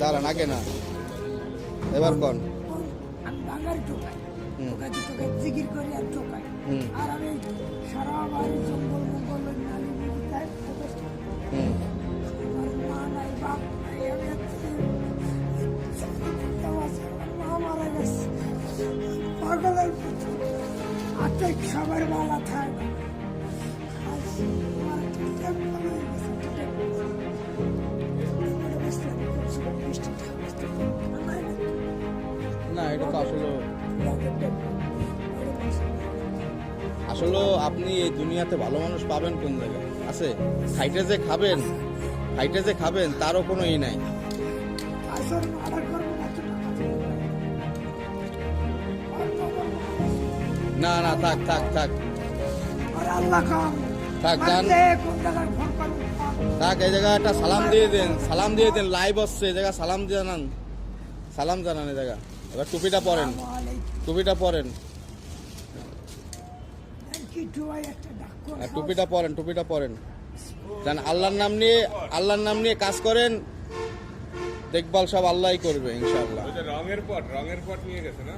দাঁড়ান আগে না, এবার কোন আমি বাঙালি টোকাই টোকাইতে টোকাই জিকির করি আর টোকাই আর আমি সারা বাড়ি জঙ্গল মঙ্গল নালি তাই আমার মা নাই বাপ নাই আমি মা মারা গেছে পাগলের আতে সবার মালা থাক না, এটা তো আসলে আপনি এই দুনিয়াতে ভালো মানুষ পাবেন কোন জায়গায় আছে? খাইটে যে খাবেন তারও কোনো ই নাই। না না, থাক থাক থাক থাক, যান থাক। এই জায়গাটা সালাম দিয়ে দেন, লাইভ হচ্ছে এই জায়গা, সালাম জানান এই জায়গা। এবার টুপিটা পরেন, টুপিটা পরেন। জান আল্লাহর নাম নিয়ে কাজ করেন, দেখভাল সব আল্লাহই করবে ইনশাআল্লাহ। রঙের পট নিয়ে গেছে না?